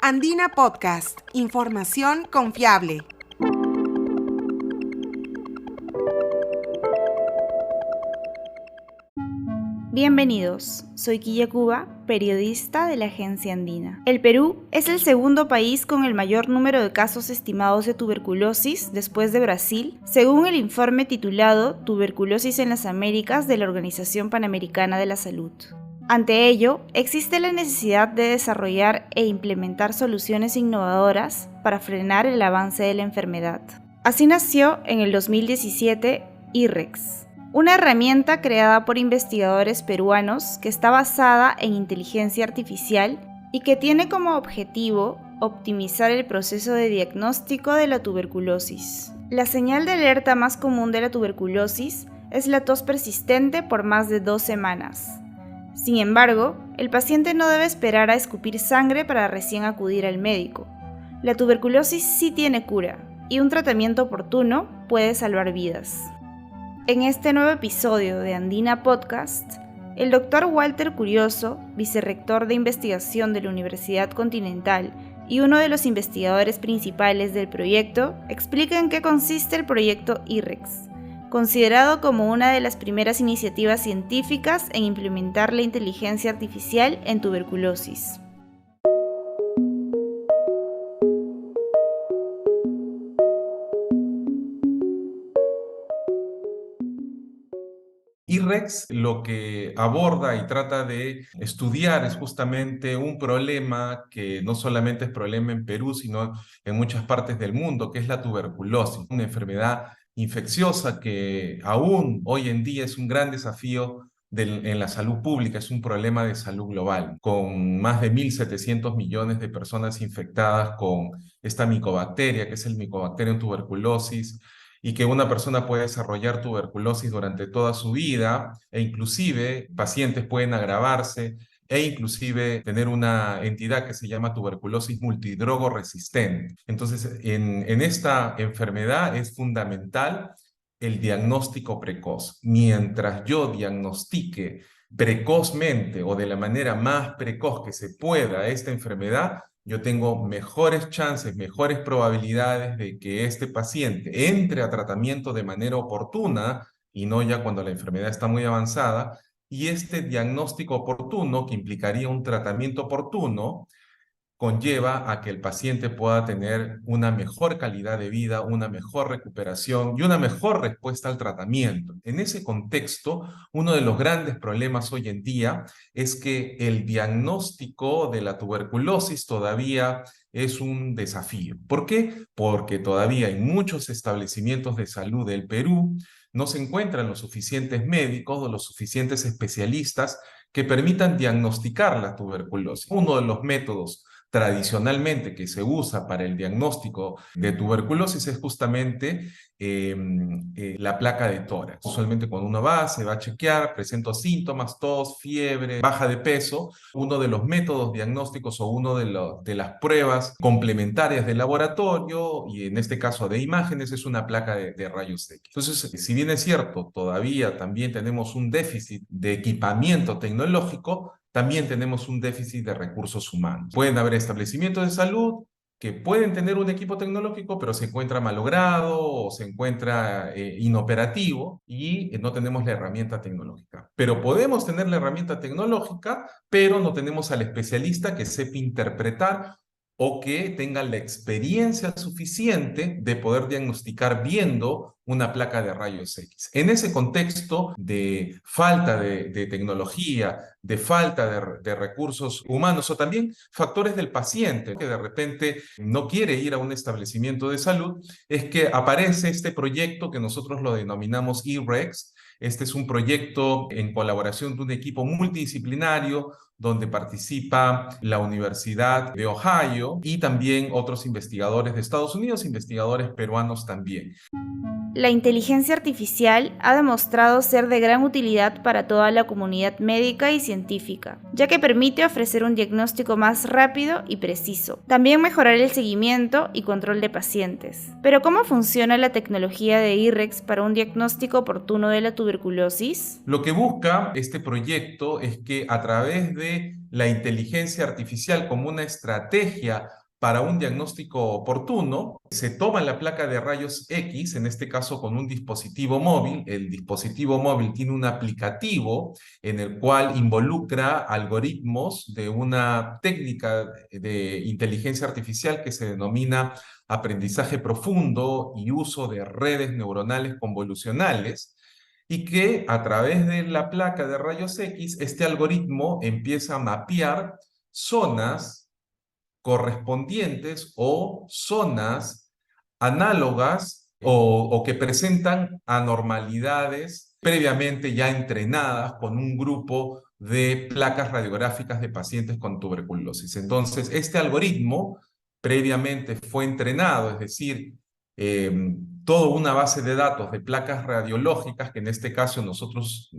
Andina Podcast, información confiable. Bienvenidos, soy Quilla Cuba, periodista de la Agencia Andina. El Perú es el segundo país con el mayor número de casos estimados de tuberculosis después de Brasil, según el informe titulado Tuberculosis en las Américas de la Organización Panamericana de la Salud. Ante ello, existe la necesidad de desarrollar e implementar soluciones innovadoras para frenar el avance de la enfermedad. Así nació en el 2017 IRREX, una herramienta creada por investigadores peruanos que está basada en inteligencia artificial y que tiene como objetivo optimizar el proceso de diagnóstico de la tuberculosis. La señal de alerta más común de la tuberculosis es la tos persistente por más de 2 semanas. Sin embargo, el paciente no debe esperar a escupir sangre para recién acudir al médico. La tuberculosis sí tiene cura y un tratamiento oportuno puede salvar vidas. En este nuevo episodio de Andina Podcast, el Dr. Walter Curioso, vicerrector de investigación de la Universidad Continental y uno de los investigadores principales del proyecto, explica en qué consiste el proyecto IRREX, considerado como una de las primeras iniciativas científicas en implementar la inteligencia artificial en tuberculosis. IRREX lo que aborda y trata de estudiar es justamente un problema que no solamente es problema en Perú, sino en muchas partes del mundo, que es la tuberculosis, una enfermedad infecciosa que aún hoy en día es un gran desafío en la salud pública, es un problema de salud global, con más de 1.700 millones de personas infectadas con esta micobacteria, que es el Mycobacterium tuberculosis, y que una persona puede desarrollar tuberculosis durante toda su vida, e inclusive pacientes pueden agravarse, e inclusive tener una entidad que se llama tuberculosis multidrogo resistente. Entonces, en esta enfermedad es fundamental el diagnóstico precoz. Mientras yo diagnostique precozmente o de la manera más precoz que se pueda esta enfermedad, yo tengo mejores chances, mejores probabilidades de que este paciente entre a tratamiento de manera oportuna y no ya cuando la enfermedad está muy avanzada. Y este diagnóstico oportuno, que implicaría un tratamiento oportuno, conlleva a que el paciente pueda tener una mejor calidad de vida, una mejor recuperación y una mejor respuesta al tratamiento. En ese contexto, uno de los grandes problemas hoy en día es que el diagnóstico de la tuberculosis todavía es un desafío. ¿Por qué? Porque todavía hay muchos establecimientos de salud del Perú, no se encuentran los suficientes médicos o los suficientes especialistas que permitan diagnosticar la tuberculosis. Uno de los métodos tradicionalmente que se usa para el diagnóstico de tuberculosis es justamente la placa de tórax. Usualmente cuando uno va, se va a chequear, presenta síntomas, tos, fiebre, baja de peso. Uno de los métodos diagnósticos o uno de las pruebas complementarias del laboratorio, y en este caso de imágenes, es una placa de rayos X. Entonces, si bien es cierto, todavía también tenemos un déficit de equipamiento tecnológico, también tenemos un déficit de recursos humanos. Pueden haber establecimientos de salud que pueden tener un equipo tecnológico, pero se encuentra malogrado o se encuentra inoperativo y no tenemos la herramienta tecnológica. Pero podemos tener la herramienta tecnológica, pero no tenemos al especialista que sepa interpretar o que tenga la experiencia suficiente de poder diagnosticar viendo una placa de rayos X. En ese contexto de falta de tecnología, de falta de recursos humanos o también factores del paciente que de repente no quiere ir a un establecimiento de salud, es que aparece este proyecto que nosotros lo denominamos IRREX. Este es un proyecto en colaboración de un equipo multidisciplinario donde participa la Universidad de Ohio y también otros investigadores de Estados Unidos, investigadores peruanos también. La inteligencia artificial ha demostrado ser de gran utilidad para toda la comunidad médica y científica, ya que permite ofrecer un diagnóstico más rápido y preciso. También mejorar el seguimiento y control de pacientes. Pero ¿cómo funciona la tecnología de IRREX para un diagnóstico oportuno de la tuberculosis? Lo que busca este proyecto es que a través de la inteligencia artificial como una estrategia para un diagnóstico oportuno, se toma la placa de rayos X, en este caso con un dispositivo móvil. El dispositivo móvil tiene un aplicativo en el cual involucra algoritmos de una técnica de inteligencia artificial que se denomina aprendizaje profundo y uso de redes neuronales convolucionales, y que a través de la placa de rayos X, este algoritmo empieza a mapear zonas correspondientes o zonas análogas o que presentan anormalidades previamente ya entrenadas con un grupo de placas radiográficas de pacientes con tuberculosis. Entonces, este algoritmo previamente fue entrenado, es decir, toda una base de datos de placas radiológicas, que en este caso nosotros,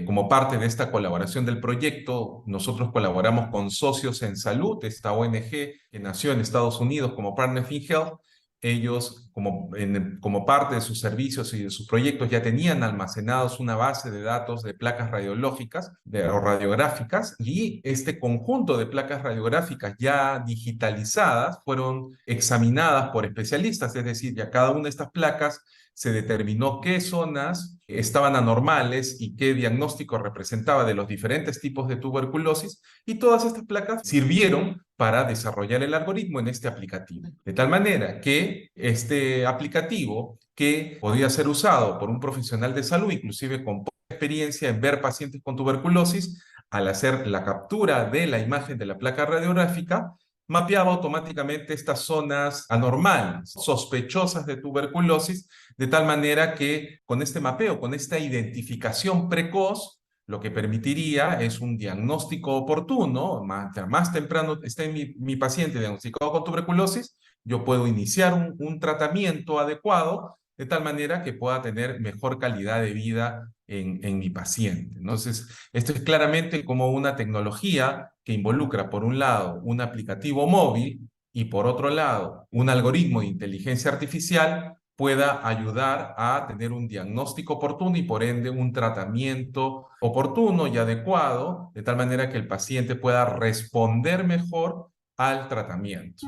como parte de esta colaboración del proyecto, nosotros colaboramos con Socios en Salud, esta ONG que nació en Estados Unidos como Partners in Health. Ellos, como parte de sus servicios y de sus proyectos, ya tenían almacenados una base de datos de placas radiológicas o radiográficas, y este conjunto de placas radiográficas ya digitalizadas fueron examinadas por especialistas, es decir, ya cada una de estas placas se determinó qué zonas estaban anormales y qué diagnóstico representaba de los diferentes tipos de tuberculosis, y todas estas placas sirvieron para desarrollar el algoritmo en este aplicativo. De tal manera que este aplicativo, que podía ser usado por un profesional de salud, inclusive con poca experiencia en ver pacientes con tuberculosis, al hacer la captura de la imagen de la placa radiográfica, mapeaba automáticamente estas zonas anormales, sospechosas de tuberculosis, de tal manera que con este mapeo, con esta identificación precoz, lo que permitiría es un diagnóstico oportuno. Más temprano esté mi paciente diagnosticado con tuberculosis, yo puedo iniciar un tratamiento adecuado, de tal manera que pueda tener mejor calidad de vida en mi paciente. Entonces, esto es claramente como una tecnología que involucra, por un lado, un aplicativo móvil y, por otro lado, un algoritmo de inteligencia artificial, pueda ayudar a tener un diagnóstico oportuno y, por ende, un tratamiento oportuno y adecuado, de tal manera que el paciente pueda responder mejor al tratamiento.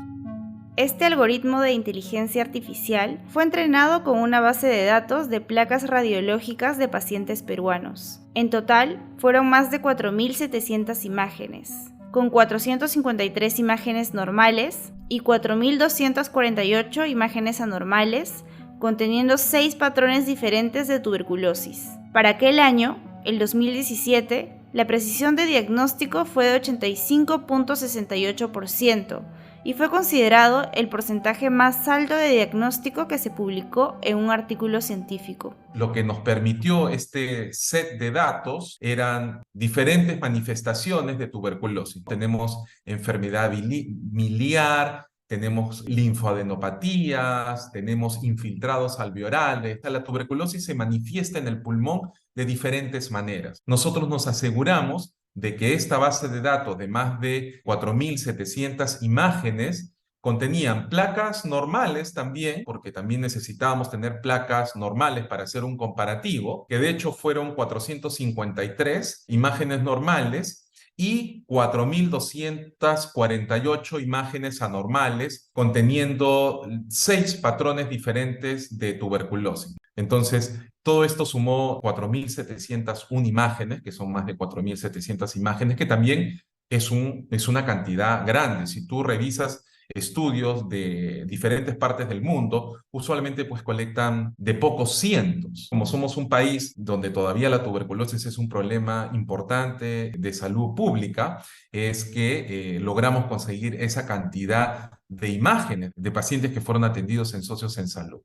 Este algoritmo de inteligencia artificial fue entrenado con una base de datos de placas radiológicas de pacientes peruanos. En total, fueron más de 4.700 imágenes, con 453 imágenes normales y 4.248 imágenes anormales, conteniendo 6 patrones diferentes de tuberculosis. Para aquel año, el 2017, la precisión de diagnóstico fue de 85.68%, y fue considerado el porcentaje más alto de diagnóstico que se publicó en un artículo científico. Lo que nos permitió este set de datos eran diferentes manifestaciones de tuberculosis. Tenemos enfermedad miliar, tenemos linfoadenopatías, tenemos infiltrados alveolares. La tuberculosis se manifiesta en el pulmón de diferentes maneras. Nosotros nos aseguramos de que esta base de datos de más de 4.700 imágenes contenían placas normales también, porque también necesitábamos tener placas normales para hacer un comparativo, que de hecho fueron 453 imágenes normales y 4.248 imágenes anormales, conteniendo 6 patrones diferentes de tuberculosis. Entonces, todo esto sumó 4.701 imágenes, que son más de 4.700 imágenes, que también es una cantidad grande. Si tú revisas estudios de diferentes partes del mundo, usualmente pues colectan de pocos cientos. Como somos un país donde todavía la tuberculosis es un problema importante de salud pública, es que logramos conseguir esa cantidad de imágenes de pacientes que fueron atendidos en Socios en Salud.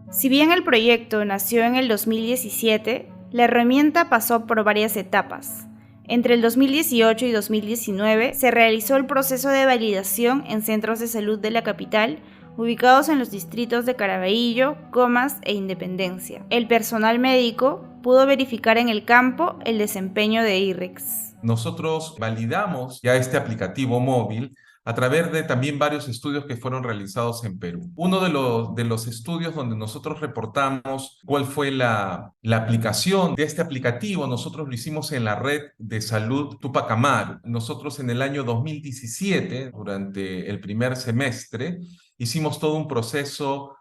Si bien el proyecto nació en el 2017, la herramienta pasó por varias etapas. Entre el 2018 y 2019 se realizó el proceso de validación en centros de salud de la capital, ubicados en los distritos de Caraballo, Comas e Independencia. El personal médico pudo verificar en el campo el desempeño de IRREX. nosotros validamos ya este aplicativo móvil a través de también varios estudios que fueron realizados en Perú. Uno de los estudios donde nosotros reportamos cuál fue la aplicación de este aplicativo, nosotros lo hicimos en la red de salud Tupac Amaru. Nosotros en el año 2017, durante el primer semestre, hicimos todo un proceso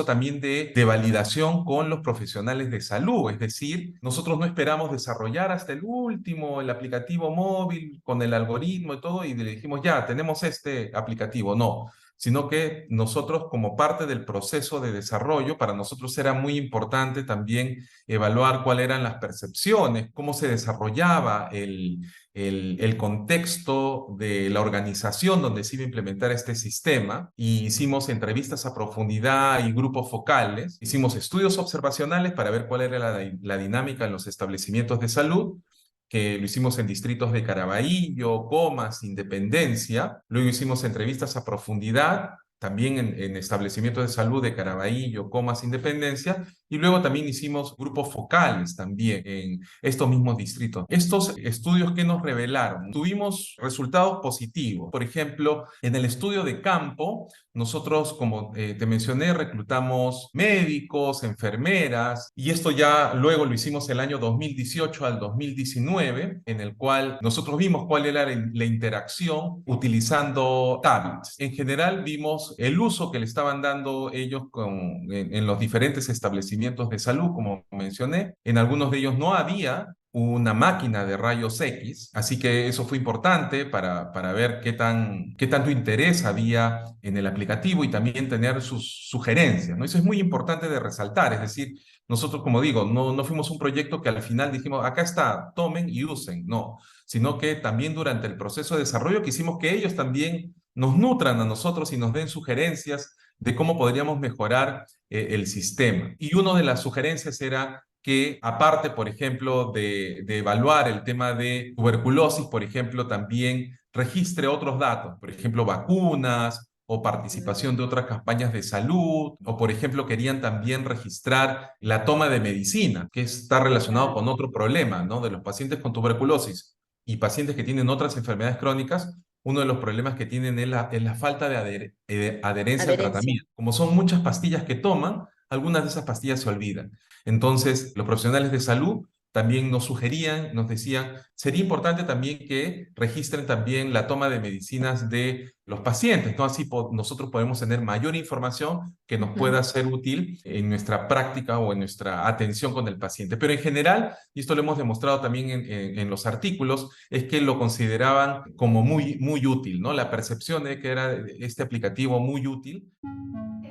también de validación con los profesionales de salud. Es decir, nosotros no esperamos desarrollar hasta el último el aplicativo móvil con el algoritmo y todo y le dijimos, ya, tenemos este aplicativo. No, sino que nosotros como parte del proceso de desarrollo, para nosotros era muy importante también evaluar cuáles eran las percepciones, cómo se desarrollaba el contexto de la organización donde se iba a implementar este sistema, y hicimos entrevistas a profundidad y grupos focales, hicimos estudios observacionales para ver cuál era la dinámica en los establecimientos de salud, que lo hicimos en distritos de Caraballo, Comas, Independencia. Luego hicimos entrevistas a profundidad, también en establecimientos de salud de Caraballo, Comas, Independencia. Y luego también hicimos grupos focales también en estos mismos distritos. Estos estudios que nos revelaron, tuvimos resultados positivos. Por ejemplo, en el estudio de campo, nosotros, como te mencioné, reclutamos médicos, enfermeras, y esto ya luego lo hicimos el año 2018 al 2019, en el cual nosotros vimos cuál era la interacción utilizando tablets. En general vimos el uso que le estaban dando ellos en los diferentes establecimientos de salud, como mencioné. En algunos de ellos no había una máquina de rayos X, así que eso fue importante para ver qué tanto interés había en el aplicativo y también tener sus sugerencias, ¿no? Eso es muy importante de resaltar, es decir, nosotros, como digo, no fuimos un proyecto que al final dijimos, acá está, tomen y usen, no, sino que también durante el proceso de desarrollo quisimos que ellos también nos nutran a nosotros y nos den sugerencias de cómo podríamos mejorar el sistema. Y una de las sugerencias era que, aparte, por ejemplo, de evaluar el tema de tuberculosis, por ejemplo, también registre otros datos, por ejemplo, vacunas o participación de otras campañas de salud, o por ejemplo querían también registrar la toma de medicina, que está relacionado con otro problema, ¿no? De los pacientes con tuberculosis y pacientes que tienen otras enfermedades crónicas. Uno de los problemas que tienen es la falta de adherencia al tratamiento. Como son muchas pastillas que toman, algunas de esas pastillas se olvidan. Entonces, los profesionales de salud también nos sugerían, nos decían, sería importante también que registren también la toma de medicinas de los pacientes, ¿no? Así nosotros podemos tener mayor información que nos pueda ser útil en nuestra práctica o en nuestra atención con el paciente. Pero en general, y esto lo hemos demostrado también en los artículos, es que lo consideraban como muy, muy útil, ¿no? La percepción de que era este aplicativo muy útil.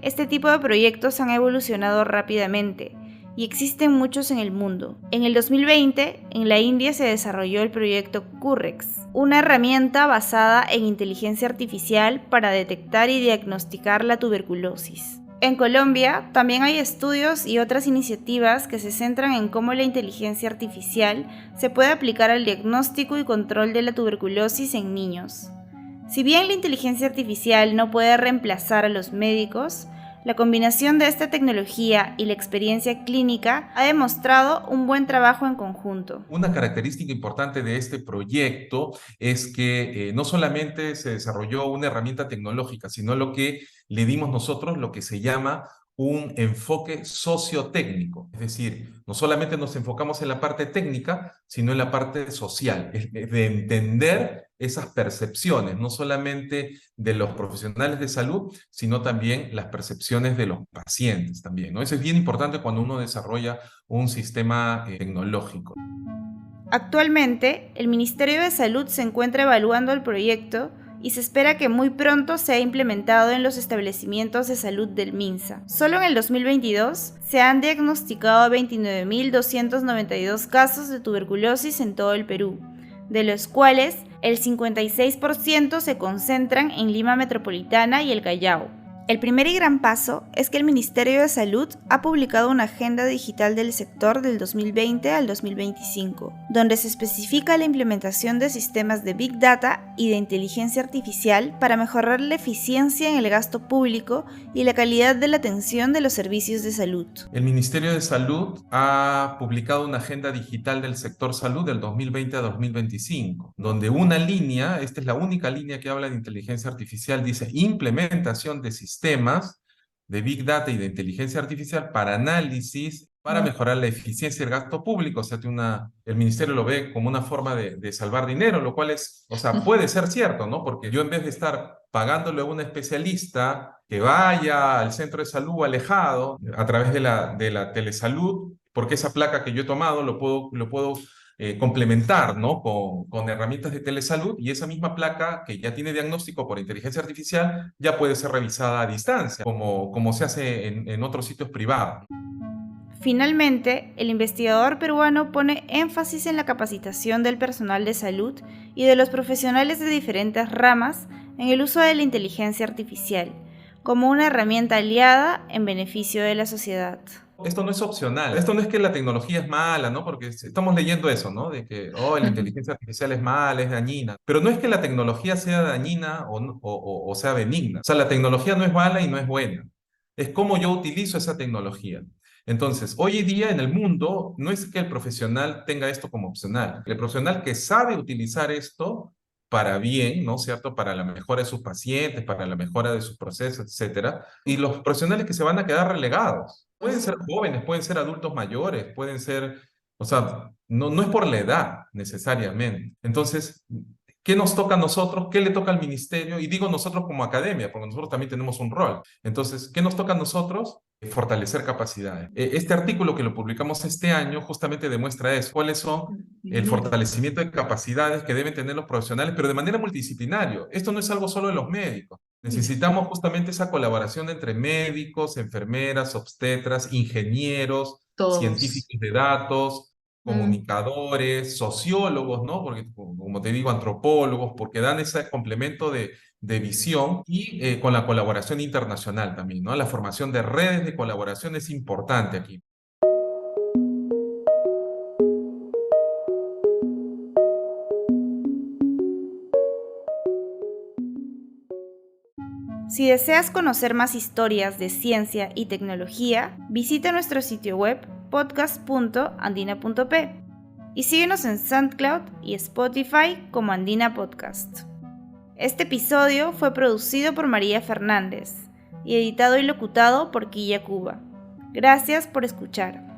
Este tipo de proyectos han evolucionado rápidamente y existen muchos en el mundo. En el 2020, en la India se desarrolló el proyecto Currex, una herramienta basada en inteligencia artificial para detectar y diagnosticar la tuberculosis. En Colombia también hay estudios y otras iniciativas que se centran en cómo la inteligencia artificial se puede aplicar al diagnóstico y control de la tuberculosis en niños. Si bien la inteligencia artificial no puede reemplazar a los médicos, la combinación de esta tecnología y la experiencia clínica ha demostrado un buen trabajo en conjunto. Una característica importante de este proyecto es que no solamente se desarrolló una herramienta tecnológica, sino lo que le dimos nosotros, lo que se llama un enfoque sociotécnico. Es decir, no solamente nos enfocamos en la parte técnica, sino en la parte social, de entender esas percepciones, no solamente de los profesionales de salud, sino también las percepciones de los pacientes también, ¿no? Eso es bien importante cuando uno desarrolla un sistema tecnológico. Actualmente, el Ministerio de Salud se encuentra evaluando el proyecto y se espera que muy pronto sea implementado en los establecimientos de salud del MINSA. Solo en el 2022 se han diagnosticado 29.292 casos de tuberculosis en todo el Perú, de los cuales el 56% se concentran en Lima Metropolitana y el Callao. El primer y gran paso es que el Ministerio de Salud ha publicado una agenda digital del sector del 2020 al 2025, donde se especifica la implementación de sistemas de Big Data y de inteligencia artificial para mejorar la eficiencia en el gasto público y la calidad de la atención de los servicios de salud. El Ministerio de Salud ha publicado una agenda digital del sector salud del 2020 a 2025, donde una línea, esta es la única línea que habla de inteligencia artificial, dice implementación de sistemas de Big Data y de inteligencia artificial para análisis, para mejorar la eficiencia del gasto público. O sea, el ministerio lo ve como una forma de salvar dinero, lo cual es, o sea, puede ser cierto, ¿no? Porque yo en vez de estar pagándole a un especialista que vaya al centro de salud alejado a través de la telesalud, porque esa placa que yo he tomado lo puedo complementar, ¿no? Con herramientas de telesalud, y esa misma placa que ya tiene diagnóstico por inteligencia artificial ya puede ser revisada a distancia, como se hace en otros sitios privados. Finalmente, el investigador peruano pone énfasis en la capacitación del personal de salud y de los profesionales de diferentes ramas en el uso de la inteligencia artificial, como una herramienta aliada en beneficio de la sociedad. Esto no es opcional, esto no es que la tecnología es mala, ¿no? Porque estamos leyendo eso, ¿no? De que, la inteligencia artificial es mala, es dañina. Pero no es que la tecnología sea dañina o sea benigna. O sea, la tecnología no es mala y no es buena. Es cómo yo utilizo esa tecnología. Entonces, hoy en día en el mundo no es que el profesional tenga esto como opcional. El profesional que sabe utilizar esto para bien, ¿no es cierto? Para la mejora de sus pacientes, para la mejora de sus procesos, etcétera. Y los profesionales que se van a quedar relegados. Pueden ser jóvenes, pueden ser adultos mayores, pueden ser, o sea, no es por la edad necesariamente. Entonces, ¿qué nos toca a nosotros? ¿Qué le toca al ministerio? Y digo nosotros como academia, porque nosotros también tenemos un rol. Entonces, ¿qué nos toca a nosotros? Fortalecer capacidades. Este artículo que lo publicamos este año justamente demuestra eso. ¿Cuáles son el fortalecimiento de capacidades que deben tener los profesionales, pero de manera multidisciplinaria? Esto no es algo solo de los médicos. Necesitamos justamente esa colaboración entre médicos, enfermeras, obstetras, ingenieros, científicos de datos, comunicadores, sociólogos, ¿no? Porque, como te digo, antropólogos, porque dan ese complemento de visión y con la colaboración internacional también, ¿no? La formación de redes de colaboración es importante aquí. Si deseas conocer más historias de ciencia y tecnología, visita nuestro sitio web podcast.andina.p y síguenos en SoundCloud y Spotify como Andina Podcast. Este episodio fue producido por María Fernández y editado y locutado por Quilla Cuba. Gracias por escuchar.